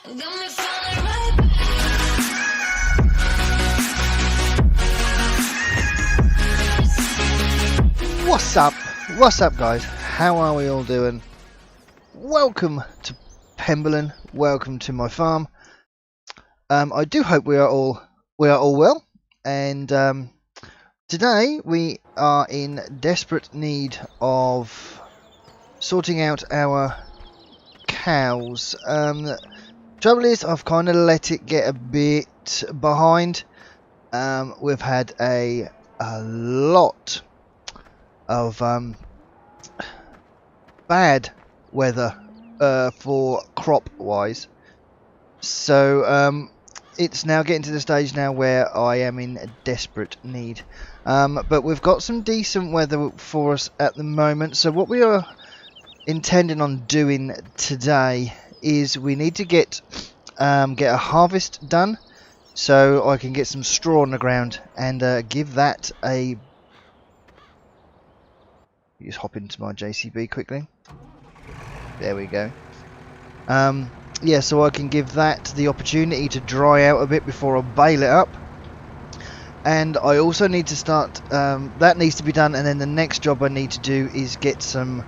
What's up guys, how are we all doing? Welcome to Penberlan, welcome to my farm. I do hope we are all well, and today we are in desperate need of sorting out our cows. Trouble is, I've kind of let it get a bit behind. We've had a lot of bad weather for crop wise, so it's now getting to the stage now where I am in desperate need, but we've got some decent weather for us at the moment. So what we are intending on doing today is we need to get a harvest done so I can get some straw on the ground and give that a... Just hop into my JCB quickly. There we go. Yeah, so I can give that the opportunity to dry out a bit before I bale it up. And I also need to start, that needs to be done, and then the next job I need to do is get some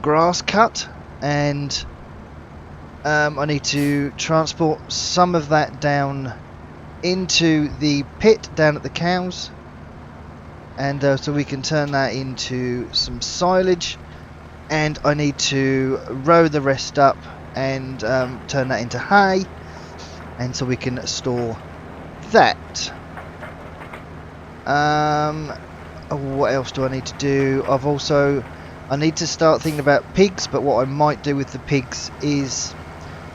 grass cut, and I need to transport some of that down into the pit down at the cows, and so we can turn that into some silage, and I need to row the rest up and turn that into hay, and so we can store that. What else do I need to do? I need to start thinking about pigs, but what I might do with the pigs is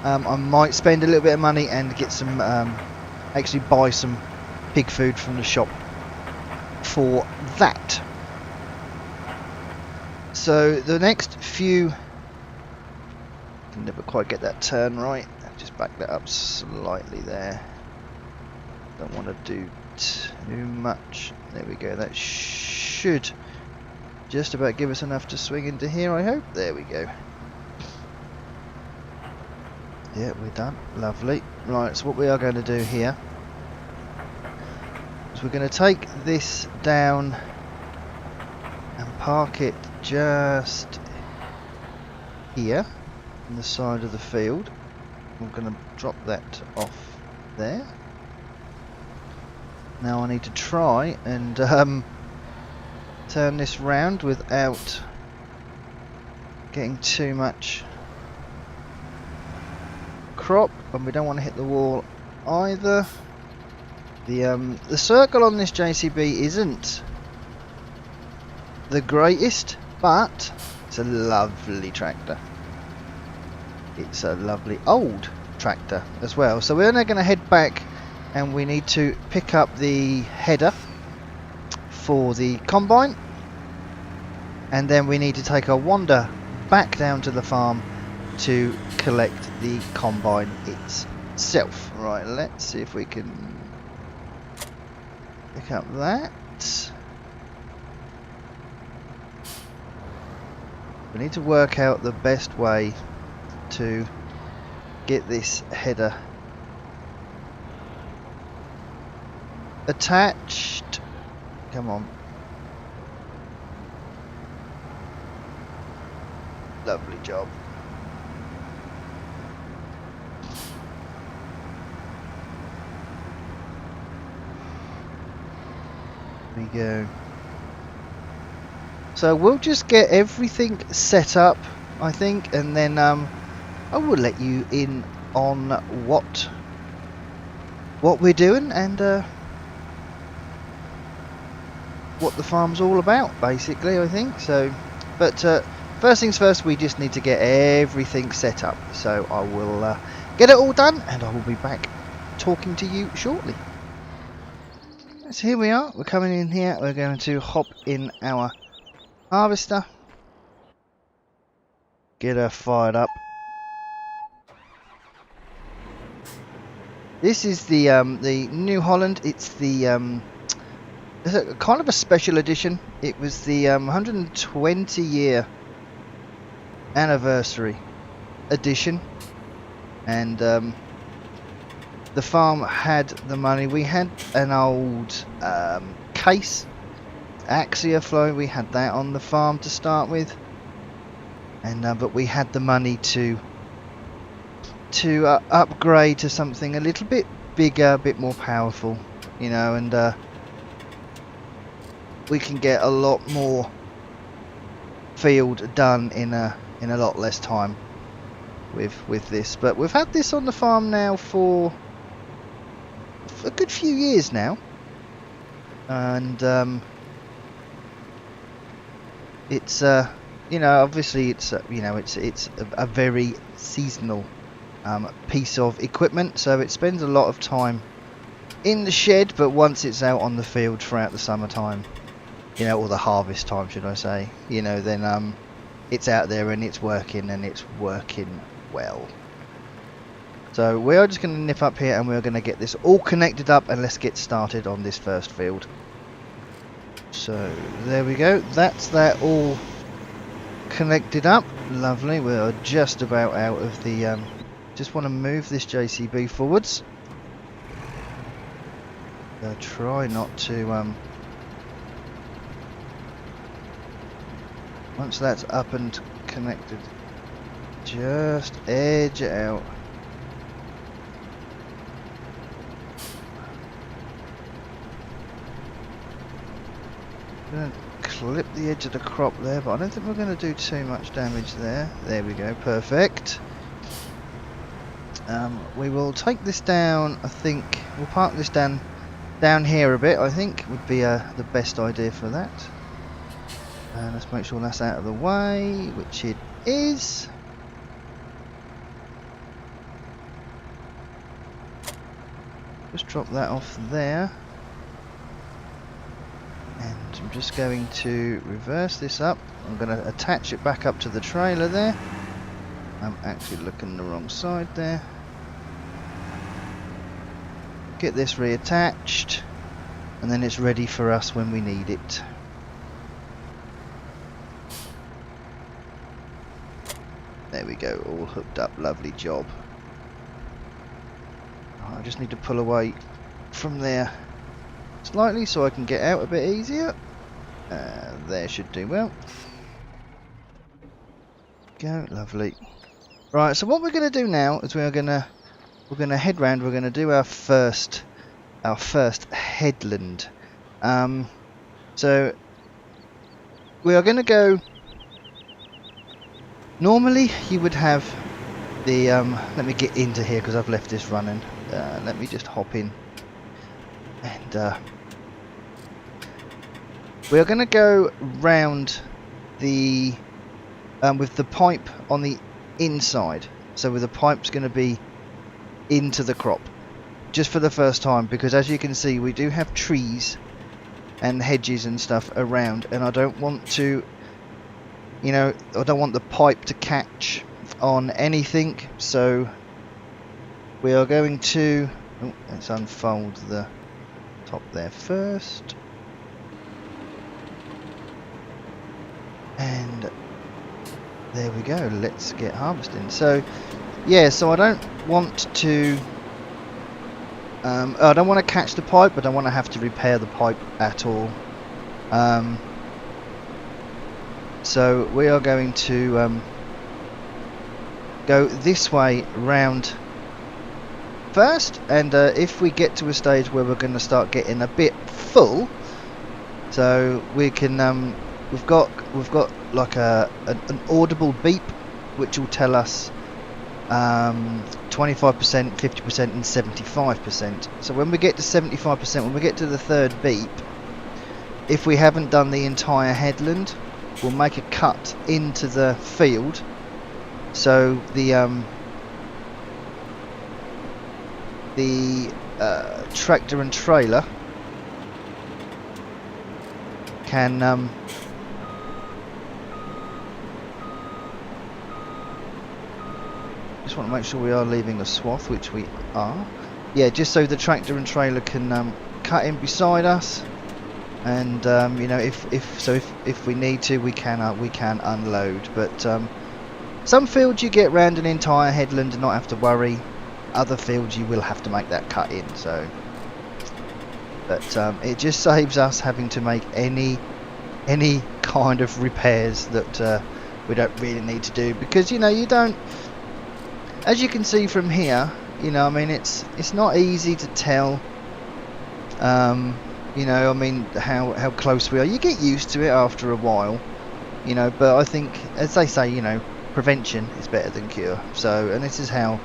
I might spend a little bit of money and get some actually buy some pig food from the shop for that. So the next few, I can never quite get that turn right, just back that up slightly there, don't want to do too much. There we go, that should just about give us enough to swing into here, I hope. There we go. Yeah, we're done. Lovely. Right, so what we are going to do here is we're going to take this down and park it just here on the side of the field. I'm going to drop that off there. Now I need to try and turn this round without getting too much crop, and we don't want to hit the wall either. The circle on this JCB isn't the greatest, but it's a lovely tractor. It's a lovely old tractor as well. So we're now going to head back, and we need to pick up the header for the combine, and then we need to take a wander back down to the farm to collect the combine itself. Right, let's see if we can pick up that. We need to work out the best way to get this header attached. Come on. Lovely job. There we go. So we'll just get everything set up, I think, and then I will let you in on what we're doing and what the farm's all about, basically, I think. So, but first things first, we just need to get everything set up. So I will get it all done, and I will be back talking to you shortly. So here we are, we're coming in here, we're going to hop in our harvester, get her fired up. This is the New Holland. It's the it's a kind of a special edition. It was the 120 year anniversary edition. and the farm had the money. We had an old case Axia flow, we had that on the farm to start with, and but we had the money to upgrade to something a little bit bigger, a bit more powerful, you know, and we can get a lot more field done in a lot less time with this. But we've had this on the farm now for a good few years now, and it's you know, obviously it's you know, it's a very seasonal piece of equipment, so it spends a lot of time in the shed, but once it's out on the field throughout the summertime, you know, or the harvest time should I say, you know, then it's out there and it's working, and it's working well. So we are just going to nip up here and we're going to get this all connected up, and let's get started on this first field. So there we go, that's that all connected up. Lovely, we're just about out of the just want to move this JCB forwards. Try not to once that's up and connected, just edge it out. I'm going to clip the edge of the crop there, but I don't think we're going to do too much damage there. There we go, perfect. We will take this down, I think, we'll park this down here a bit, I think, would be the best idea for that. Let's make sure that's out of the way, which it is. Just drop that off there. And I'm just going to reverse this up. I'm going to attach it back up to the trailer there. I'm actually looking the wrong side there. Get this reattached, and then it's ready for us when we need it. There we go, all hooked up, lovely job. I just need to pull away from there slightly so I can get out a bit easier. There should do well. Go, lovely. Right, so what we're going to do now is we're going to head round. We're going to do our first headland. So we are going to go. Normally you would have the let me get into here because I've left this running. Let me just hop in, and we are going to go round the with the pipe on the inside. So with the pipe's going to be into the crop, just for the first time, because as you can see we do have trees and hedges and stuff around, and I don't want to, you know, I don't want the pipe to catch on anything, so we are going to let's unfold the top there first, and there we go, let's get harvesting. So yeah, so I don't want to I don't want to catch the pipe, but I don't want to have to repair the pipe at all. So we are going to go this way round first, and if we get to a stage where we're going to start getting a bit full, so we can we've got like an audible beep which will tell us 25%, 50% and 75%. So when we get to 75%, when we get to the third beep, if we haven't done the entire headland, we'll make a cut into the field, so the tractor and trailer can just want to make sure we are leaving a swath, which we are. Yeah, just so the tractor and trailer can cut in beside us, and you know, if we need to, we can unload. But Some fields you get round an entire headland and not have to worry. Other fields you will have to make that cut in. So, but it just saves us having to make any kind of repairs that we don't really need to do, because you know, you don't, as you can see from here, you know, I mean, it's not easy to tell, you know, I mean, how close we are. You get used to it after a while, you know, but I think, as they say, you know, prevention is better than cure. So, and this is how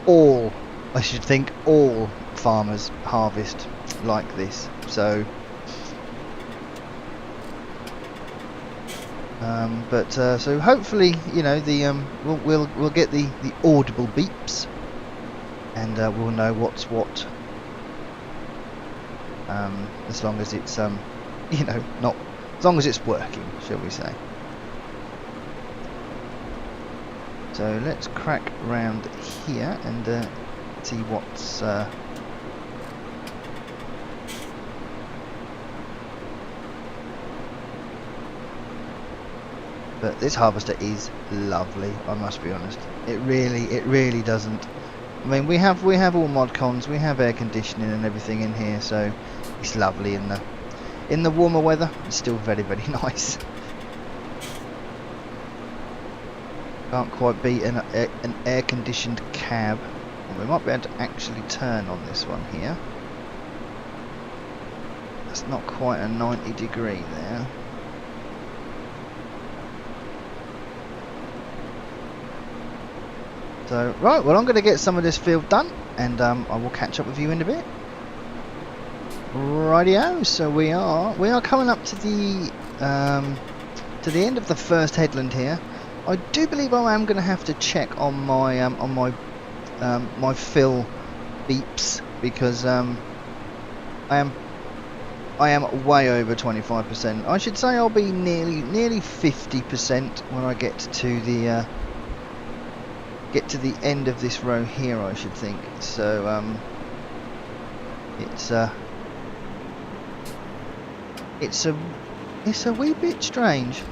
all, I should think, all farmers harvest like this. So so hopefully, you know, the we'll get the audible beeps, and we'll know what's what, as long as it's you know, not as long as it's working, shall we say. So let's crack round here and see what's but this harvester is lovely, I must be honest. It really doesn't. I mean, we have all mod cons, we have air conditioning and everything in here, so it's lovely in the warmer weather. It's still very nice. Can't quite beat an air conditioned cab. We might be able to actually turn on this one here. That's not quite a 90 degree there. So, right, well, I'm going to get some of this field done, and I will catch up with you in a bit. Rightio, so we are coming up to the end of the first headland here. I do believe I am going to have to check on my my fill beeps, because I am way over 25%. I should say I'll be nearly 50% when I get to the end of this row here, I should think. So it's a wee bit strange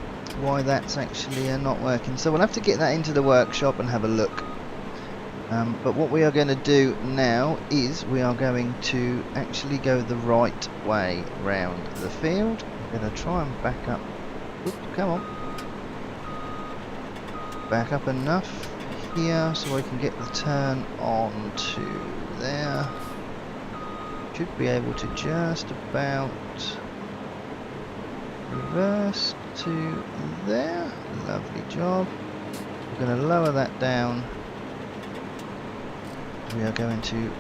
why that's actually not working. So we'll have to get that into the workshop and have a look. But what we are going to do now is we are going to actually go the right way round the field. I'm going to try and back up. Oops, come on. Back up enough here so I can get the turn on to there. Should be able to just about reverse to there. Lovely job. We're going to lower that down. We are going to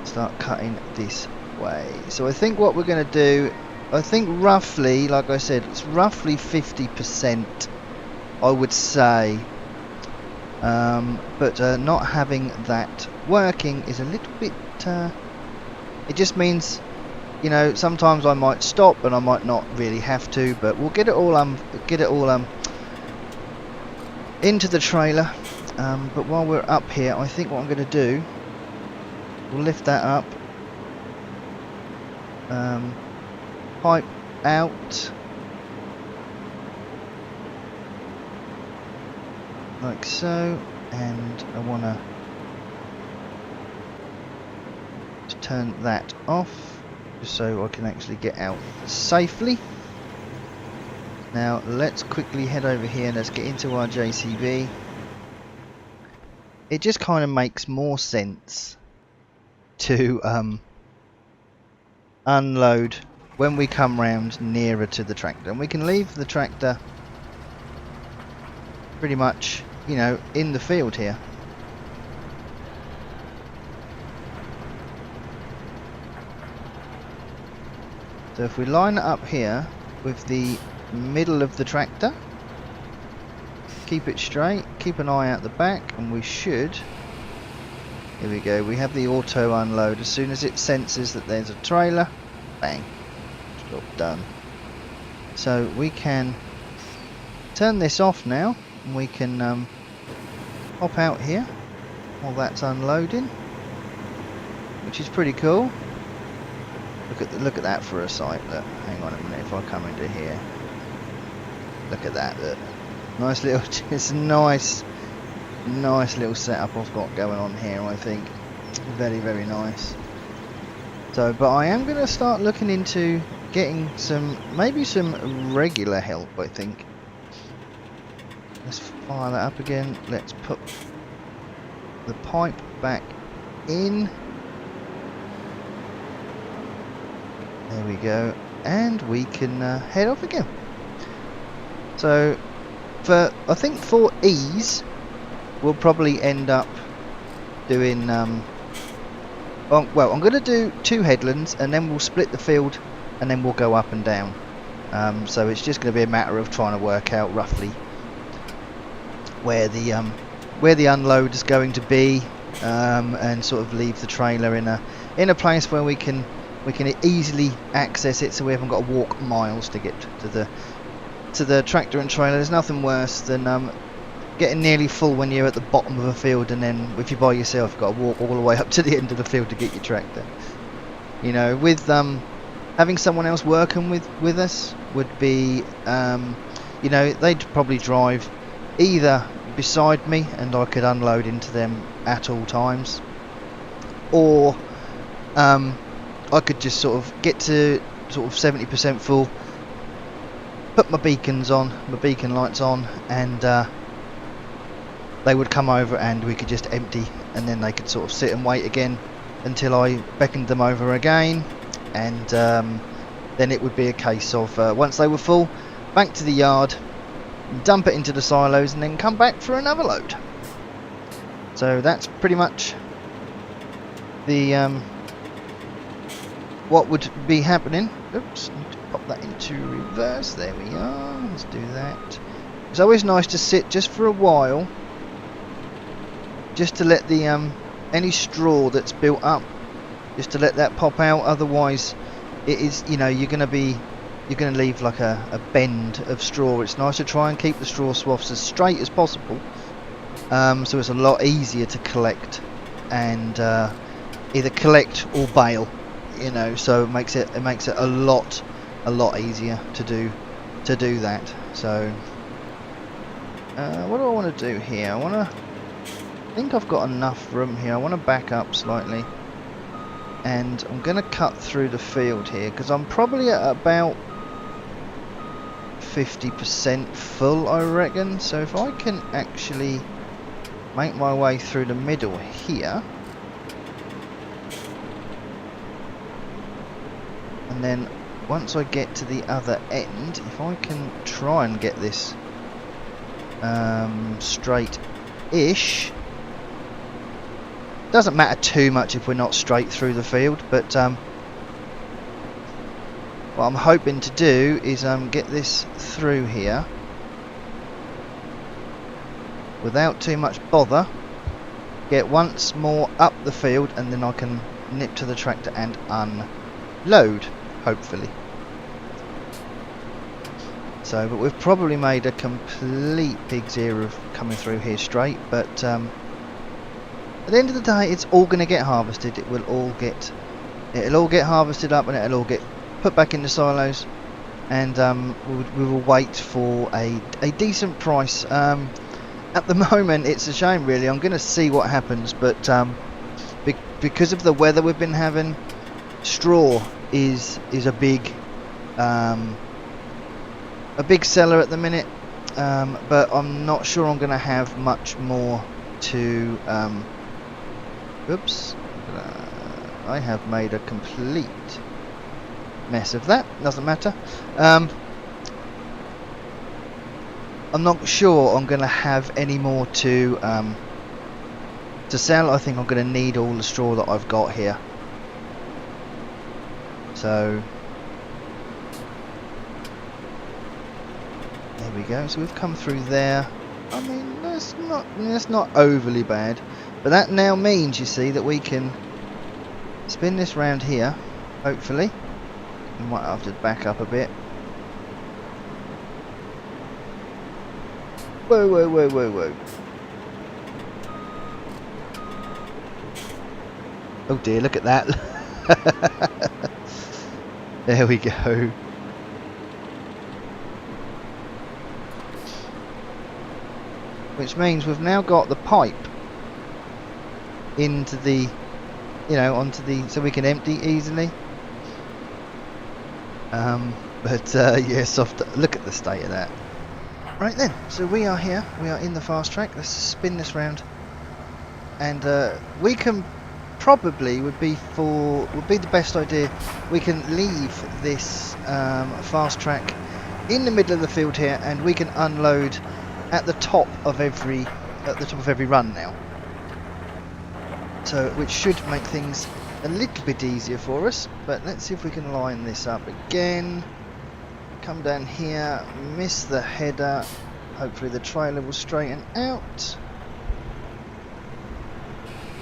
start cutting this way. So I think what we're going to do, I think roughly, like I said, it's roughly 50%, I would say. But not having that working is a little bit, it just means, you know, sometimes I might stop and I might not really have to, but we'll get it all into the trailer. But while we're up here, I think what I'm going to do, we'll lift that up, pipe out like so, and I want to turn that off just so I can actually get out safely. Now let's quickly head over here and let's get into our JCB. It just kind of makes more sense to unload when we come round nearer to the tractor, and we can leave the tractor pretty much, you know, in the field here. So if we line it up here with the middle of the tractor, keep it straight, keep an eye out the back, and we should, here we go, we have the auto unload. As soon as it senses that there's a trailer, bang, job done. So we can turn this off now, and we can hop out here while that's unloading, which is pretty cool. Look at that for a sight. Look, hang on a minute, if I come into here, Look at that. Look. Nice little, it's a nice little setup I've got going on here, I think. Very, very nice. So, but I am going to start looking into getting maybe some regular help, I think. Let's fire that up again. Let's put the pipe back in. There we go. And we can head off again. So, I think for ease, we'll probably end up doing... well, I'm going to do 2 headlands, and then we'll split the field, and then we'll go up and down. So it's just going to be a matter of trying to work out roughly where the unload is going to be, and sort of leave the trailer in a place where we can easily access it, so we haven't got to walk miles to get to the tractor and trailer. There's nothing worse than getting nearly full when you're at the bottom of a field, and then if you're by yourself, you've got to walk all the way up to the end of the field to get your tractor. You know, with having someone else working with us would be, you know, they'd probably drive either beside me and I could unload into them at all times, or I could just sort of get to sort of 70% full, put my beacon lights on, and they would come over and we could just empty, and then they could sort of sit and wait again until I beckoned them over again, and then it would be a case of once they were full, back to the yard, dump it into the silos, and then come back for another load. So that's pretty much the what would be happening. Oops, need to pop that into reverse. There we are. Let's do that. It's always nice to sit just for a while, just to let the any straw that's built up, just to let that pop out. Otherwise, it is, you know, you're going to leave like a bend of straw. It's nice to try and keep the straw swaths as straight as possible, so it's a lot easier to collect and either collect or bale, you know. So it makes it a lot easier to do that. So what do I want to do here? I think I've got enough room here. I want to back up slightly, and I'm going to cut through the field here because I'm probably at about 50% full, I reckon. So if I can actually make my way through the middle here, and then once I get to the other end, if I can try and get this straight-ish. Doesn't matter too much if we're not straight through the field, but what I'm hoping to do is get this through here without too much bother, get once more up the field, and then I can nip to the tractor and unload, hopefully. So, but we've probably made a complete pig's ear of coming through here straight, but at the end of the day, it's all going to get harvested. It'll all get harvested up, and it'll all get put back in the silos, and we will wait for a decent price. At the moment, it's a shame, really. I'm going to see what happens, but because of the weather we've been having, straw is a big seller at the minute, but I'm not sure I'm going to have much more to. Oops, I have made a complete mess of that. Doesn't matter. I'm not sure I'm going to have any more to sell. I think I'm going to need all the straw that I've got here. So there we go. So we've come through there. I mean, that's not overly bad. But that now means, you see, that we can spin this round here, hopefully. We might have to back up a bit. Whoa, whoa, whoa, whoa, whoa. Oh dear, look at that. There we go. which means we've now got the pipe into the, you know, onto the, so we can empty easily. Yeah, soft. Look at the state of that. Right then, so we are here. We are in the fast track. Let's spin this round, and we can probably would be the best idea. We can leave this fast track in the middle of the field here, and we can unload at the top of every run now. So, which should make things a little bit easier for us. But let's see if we can line this up again. Come down here, miss the header. Hopefully the trailer will straighten out.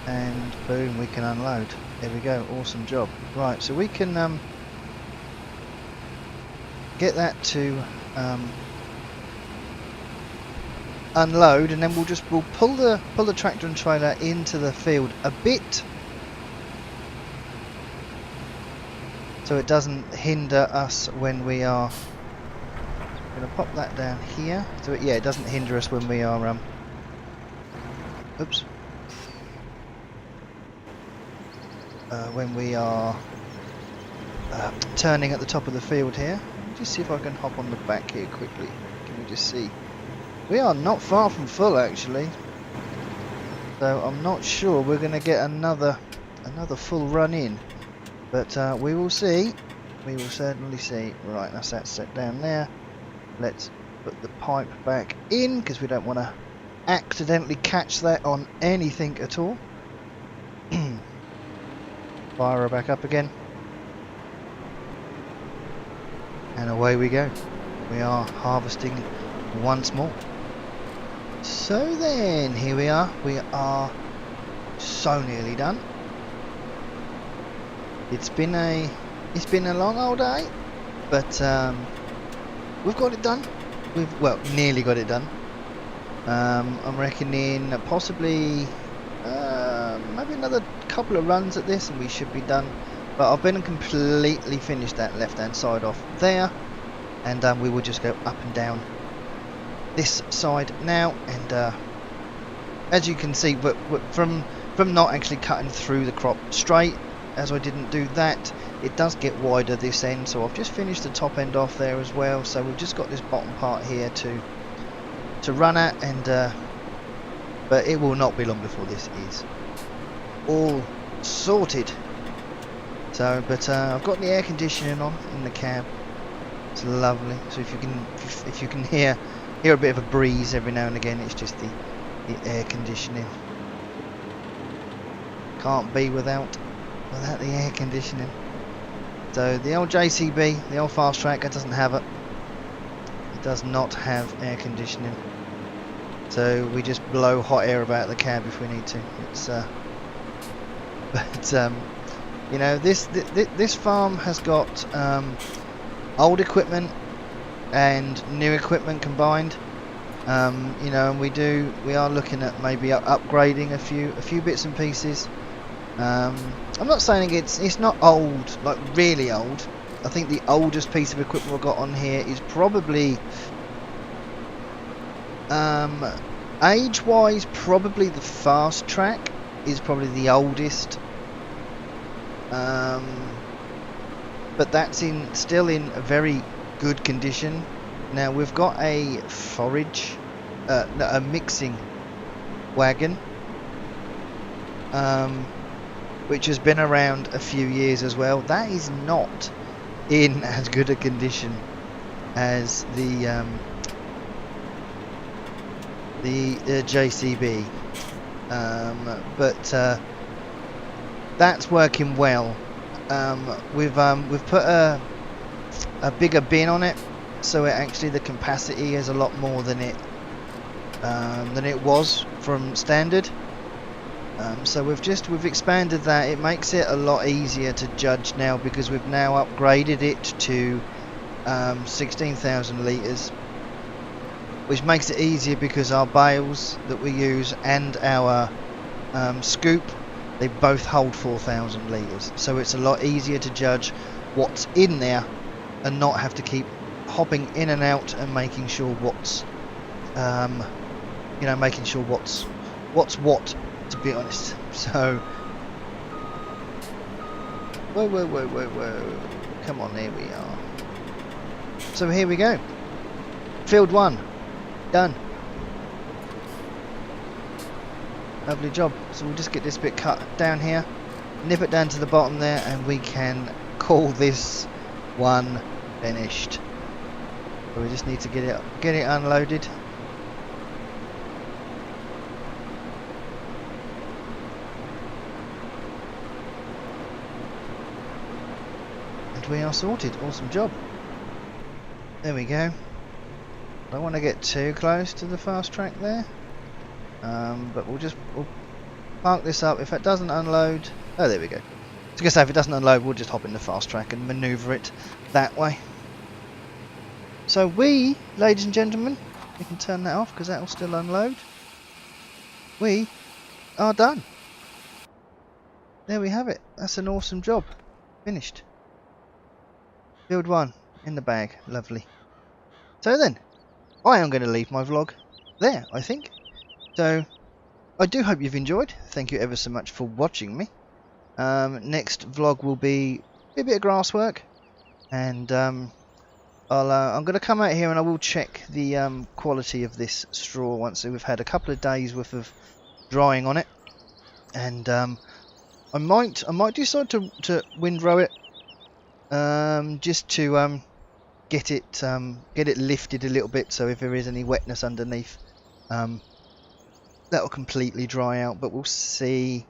And boom, we can unload. There we go, awesome job. Right, so we can get that to unload, and then we'll pull the tractor and trailer into the field a bit, so it doesn't hinder us when we are. I'm going to pop that down here, so it doesn't hinder us when we are oops. When we are turning at the top of the field here. Just see if I can hop on the back here quickly. Can we just see? We are not far from full actually, so I'm not sure we're going to get another full run in, but we will see. We will certainly see. Right, that's that set down there. Let's put the pipe back in because we don't want to accidentally catch that on anything at all. Fire her back up again, and away we go. We are harvesting once more. So then, here we are. We are so nearly done. It's been a long old day, but we've got it done. We've nearly got it done. I'm reckoning possibly maybe another couple of runs at this, and we should be done. But I've been and completely finished that left-hand side off there, and we will just go up and down this side now, and as you can see, but from not actually cutting through the crop straight, as I didn't do that, it does get wider this end, so I've just finished the top end off there as well, so we've just got this bottom part here to run at, and but it will not be long before this is all sorted. So, but I've got the air conditioning on in the cab. It's lovely. So if you can hear a bit of a breeze every now and again, it's just the air conditioning. Can't be without the air conditioning. So the old JCB, the old fast track, it doesn't have it. It does not have air conditioning. So we just blow hot air about the cab if we need to. It's but you know, this farm has got old equipment and new equipment combined. You know, and we are looking at maybe upgrading a few bits and pieces. I'm not saying it's not old, like really old. I think the oldest piece of equipment we've got on here is probably age-wise, probably the fast track is probably the oldest. But that's still in a very good condition. Now we've got a forage, a mixing wagon, which has been around a few years as well. That is not in as good a condition as the JCB, but that's working well. We've put a bigger bin on it, so the capacity is a lot more than it was from standard. So we've expanded that. It makes it a lot easier to judge now, because we've now upgraded it to 16,000 litres, which makes it easier because our bales that we use and our scoop, they both hold 4,000 litres, so it's a lot easier to judge what's in there and not have to keep hopping in and out and making sure what's you know, making sure what's what, to be honest. So, whoa, come on, here we are. So here we go, field 1 done. Lovely job. So we'll just get this bit cut down here, nip it down to the bottom there, and we can call this one finished. So we just need to get it unloaded. And we are sorted. Awesome job. There we go. I don't want to get too close to the fast track there. But we'll park this up. If it doesn't unload, oh, there we go. I was gonna say, if it doesn't unload, we'll just hop in the fast track and maneuver it that way. So we, ladies and gentlemen, we can turn that off because that will still unload. We are done. There we have it. That's an awesome job. Finished. Field 1 in the bag. Lovely. So then, I am going to leave my vlog there, I think. So, I do hope you've enjoyed. Thank you ever so much for watching me. Next vlog will be a bit of grass work, and I'm going to come out here and I will check the quality of this straw once we've had a couple of days worth of drying on it, and I might decide to windrow it, just to get it lifted a little bit, so if there is any wetness underneath, that'll completely dry out. But we'll see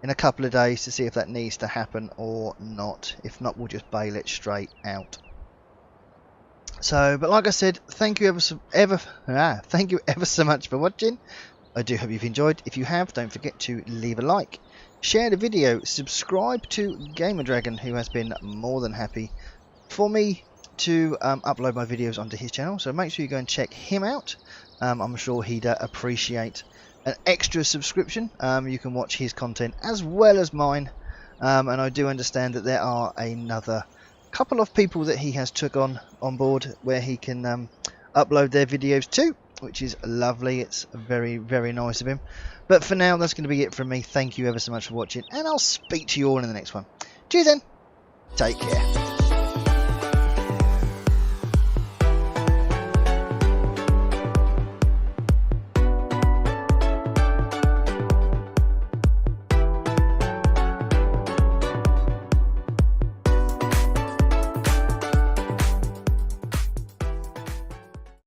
in a couple of days to see if that needs to happen or not. If not, we'll just bale it straight out. So, but like I said, thank you ever so much for watching. I do hope you've enjoyed. If you have, don't forget to leave a like, share the video, subscribe to Gamer Dragon, who has been more than happy for me to upload my videos onto his channel. So make sure you go and check him out. I'm sure he'd appreciate an extra subscription. You can watch his content as well as mine, and I do understand that there are another couple of people that he has took on board where he can upload their videos too, which is lovely. It's very, very nice of him. But for now, that's going to be it from me. Thank you ever so much for watching, and I'll speak to you all in the next one. Cheers then. Take care.